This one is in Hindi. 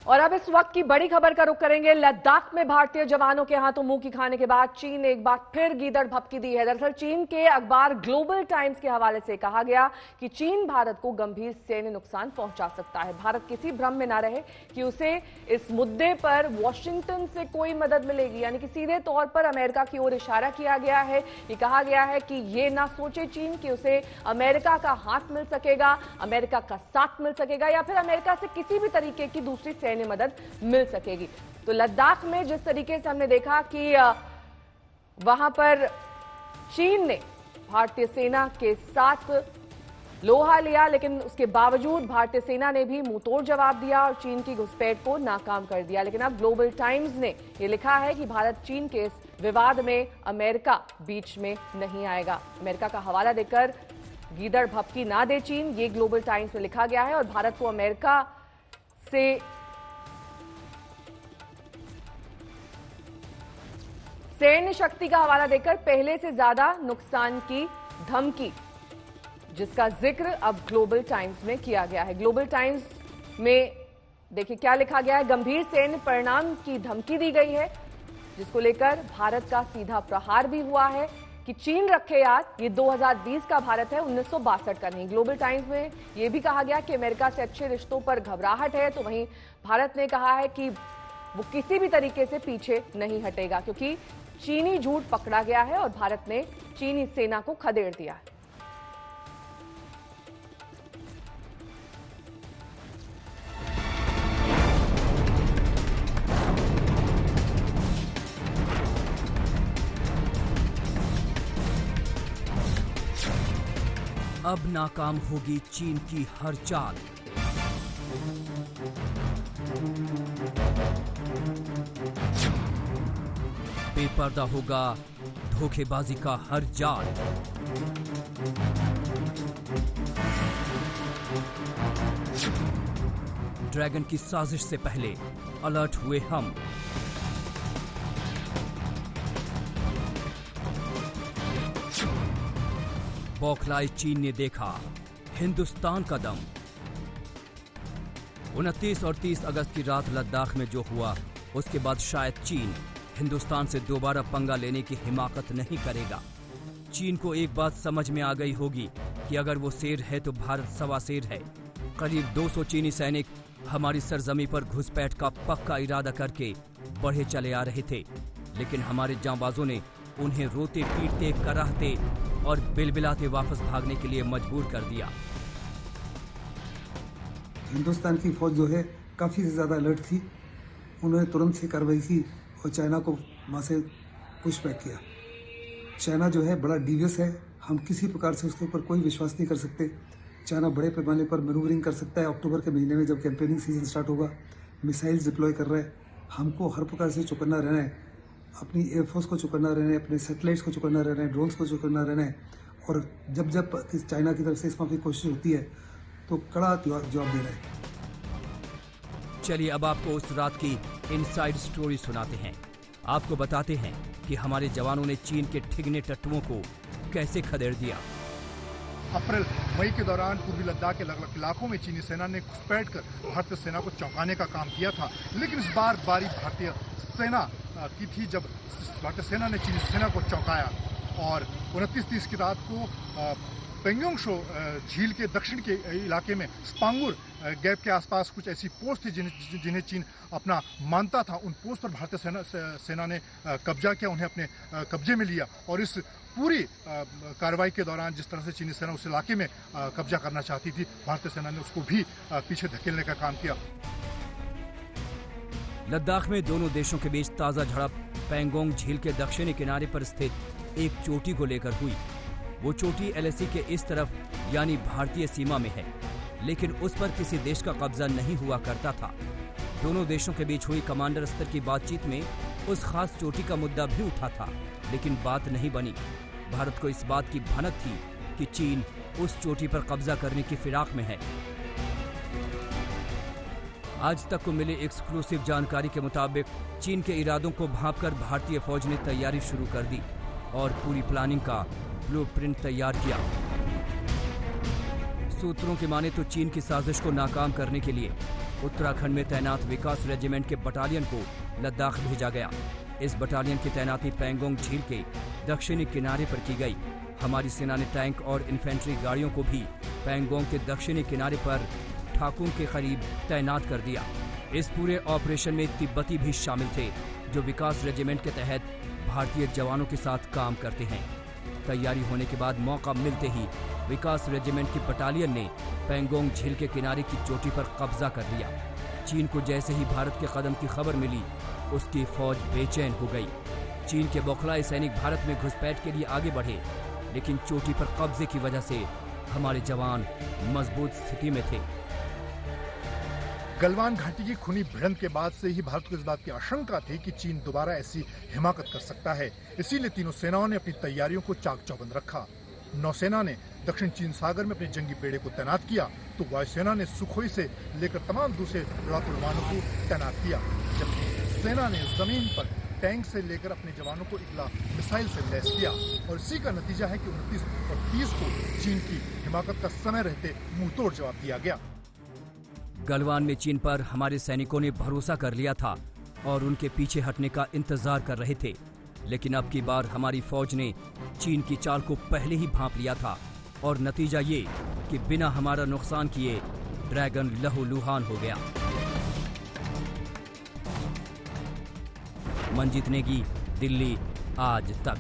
और अब इस वक्त की बड़ी खबर का रुख करेंगे। लद्दाख में भारतीय जवानों के हाथों मुंह की खाने के बाद चीन ने एक बार फिर गीदड़ भभकी दी है। दरअसल चीन के अखबार ग्लोबल टाइम्स के हवाले से कहा गया कि चीन भारत को गंभीर सैन्य नुकसान पहुंचा सकता है। भारत किसी भ्रम में ना रहे कि उसे इस मुद्दे पर वॉशिंगटन से कोई मदद मिलेगी, यानी कि सीधे तौर पर अमेरिका की ओर इशारा किया गया है। ये कहा गया है कि ये ना सोचे चीन कि उसे अमेरिका का हाथ मिल सकेगा, अमेरिका का साथ मिल सकेगा या फिर अमेरिका से किसी भी तरीके की दूसरी सैन्य मदद मिल सकेगी। तो लद्दाख में जिस तरीके से हमने देखा कि वहां पर चीन ने भारतीय सेना के साथ लोहा लिया, लेकिन उसके बावजूद भारतीय सेना ने भी मुंहतोड़ जवाब दिया और चीन की घुसपैठ को नाकाम कर दिया। लेकिन अब ग्लोबल टाइम्स ने यह लिखा है कि भारत चीन के इस विवाद में अमेरिका बीच में नहीं आएगा। अमेरिका का हवाला देकर गीदड़ भभकी ना दे चीन, ये ग्लोबल टाइम्स में लिखा गया है। और भारत को अमेरिका से सैन्य शक्ति का हवाला देकर पहले से ज्यादा नुकसान की धमकी, जिसका जिक्र अब ग्लोबल टाइम्स में किया गया है। ग्लोबल टाइम्स में देखिए क्या लिखा गया है। गंभीर सैन्य परिणाम की धमकी दी गई है, जिसको लेकर भारत का सीधा प्रहार भी हुआ है कि चीन रखे याद, ये 2020 का भारत है, 1962 का नहीं। ग्लोबल टाइम्स में यह भी कहा गया कि अमेरिका से अच्छे रिश्तों पर घबराहट है, तो वहीं भारत ने कहा है कि वो किसी भी तरीके से पीछे नहीं हटेगा, क्योंकि चीनी झूठ पकड़ा गया है और भारत ने चीनी सेना को खदेड़ दिया है। अब नाकाम होगी चीन की हर चाल। बेपर्दा होगा धोखेबाजी का हर जाल। ड्रैगन की साजिश से पहले अलर्ट हुए हम। बौखलाए चीन ने देखा हिंदुस्तान का दम। 29 और 30 अगस्त की रात लद्दाख में जो हुआ, उसके बाद शायद चीन हिंदुस्तान से दोबारा पंगा लेने की हिमाकत नहीं करेगा। चीन को एक बात समझ में आ गई होगी कि अगर वो शेर है तो भारत सवा शेर है। करीब 200 चीनी सैनिक हमारी सरजमी पर घुसपैठ का पक्का इरादा करके बढ़े चले आ रहे थे, लेकिन हमारे जांबाजों ने उन्हें रोते पीटते कराहते और बिलबिलाते वापस भागने के लिए मजबूर कर दिया। हिंदुस्तान की फौज जो है काफ़ी ज़्यादा अलर्ट थी। उन्होंने तुरंत से कार्रवाई की और चाइना को वहाँ से पुश बैक किया। चाइना जो है बड़ा डीवियस है, हम किसी प्रकार से उसके ऊपर कोई विश्वास नहीं कर सकते। चाइना बड़े पैमाने पर मैनूवरिंग कर सकता है। अक्टूबर के महीने में जब कैंपेनिंग सीजन स्टार्ट होगा, मिसाइल्स डिप्लॉय कर रहा है। हमको हर प्रकार से चौकन्ना रहना है, अपनी एयरफोर्स को चौकन्ना रहना है, अपने सैटेलाइट्स को चौकन्ना रहना है, ड्रोन्स को चौकन्ना रहना है। और जब जब चाइना की तरफ से इस माफी की कोशिश होती है तो कड़ा जवाब देना है। चलिए अब आपको उस रात की इनसाइड स्टोरी सुनाते हैं। आपको बताते हैं कि हमारे जवानों ने चीन के ठिगने टट्टुओं को कैसे खदेड़ दिया। अप्रैल मई के दौरान पूर्वी लद्दाख के अलग अलग इलाकों में चीनी सेना ने घुसपैठ कर भारतीय सेना को चौंकाने का काम किया था, लेकिन इस बार बारी भारतीय सेना की थी, जब भारतीय सेना ने चीनी सेना को चौंकाया। और 29-30 की रात को पेंगोंगशो झील के दक्षिण के इलाके में स्पांगुर गैप के आसपास कुछ ऐसी पोस्ट थी जिन्हें चीन अपना मानता था। उन पोस्ट पर भारतीय सेना ने कब्जा किया, उन्हें अपने कब्जे में लिया। और इस पूरी कार्रवाई के दौरान जिस तरह से चीनी सेना उस इलाके में कब्जा करना चाहती थी, भारतीय सेना ने उसको भी पीछे धकेलने का काम किया। लद्दाख में दोनों देशों के बीच ताजा झड़प पेंगोंग झील के दक्षिणी किनारे पर स्थित एक चोटी को लेकर हुई। वो चोटी एलएसी के इस तरफ यानी भारतीय सीमा में है, लेकिन उस पर किसी देश का कब्जा नहीं हुआ करता था। दोनों देशों के बीच हुई कमांडर स्तर की बातचीत में उस खास चोटी का मुद्दा भी उठा था, लेकिन बात नहीं बनी। भारत को इस बात की भनक थी कि चीन उस चोटी पर कब्जा करने की फिराक में है। आज तक को मिली एक्सक्लूसिव जानकारी के मुताबिक चीन के इरादों को भांपकर भारतीय फौज ने तैयारी शुरू कर दी और पूरी प्लानिंग का ब्लूप्रिंट तैयार किया। सूत्रों की माने तो चीन की साजिश को नाकाम करने के लिए उत्तराखंड में तैनात विकास रेजिमेंट के बटालियन को लद्दाख भेजा गया। इस बटालियन की तैनाती पैंगोंग झील के दक्षिणी किनारे पर की गई। हमारी सेना ने टैंक और इन्फेंट्री गाड़ियों को भी पैंगोंग के दक्षिणी किनारे पर ठाकुर के करीब तैनात कर दिया। इस पूरे ऑपरेशन में तिब्बती भी शामिल थे, जो विकास रेजिमेंट के तहत भारतीय जवानों के साथ काम करते हैं। तैयारी होने के बाद मौका मिलते ही विकास रेजिमेंट की बटालियन ने पैंगोंग झील के किनारे की चोटी पर कब्जा कर लिया। चीन को जैसे ही भारत के कदम की खबर मिली, उसकी फौज बेचैन हो गई। चीन के बौखलाए सैनिक भारत में घुसपैठ के लिए आगे बढ़े, लेकिन चोटी पर कब्जे की वजह से हमारे जवान मजबूत स्थिति में थे। गलवान घाटी की खूनी भिड़ंत के बाद से ही भारत को इस बात की आशंका थी कि चीन दोबारा ऐसी हिमाकत कर सकता है। इसीलिए तीनों सेनाओं ने अपनी तैयारियों को चाक चौबंद रखा। नौसेना ने दक्षिण चीन सागर में अपने जंगी बेड़े को तैनात किया, तो वायुसेना ने सुखोई से लेकर तमाम दूसरे लड़ाकू विमानों को तैनात किया, जबकि सेना ने जमीन पर टैंक से लेकर अपने जवानों को इगला मिसाइल से लैस किया। और इसी का नतीजा है कि 29 और 30 को चीन की हिमाकत का समय रहते मुंहतोड़ जवाब दिया गया। गलवान में चीन पर हमारे सैनिकों ने भरोसा कर लिया था और उनके पीछे हटने का इंतजार कर रहे थे, लेकिन अब की बार हमारी फौज ने चीन की चाल को पहले ही भांप लिया था और नतीजा ये कि बिना हमारा नुकसान किए ड्रैगन लहूलुहान हो गया। मंजीत नेगी, दिल्ली, आज तक।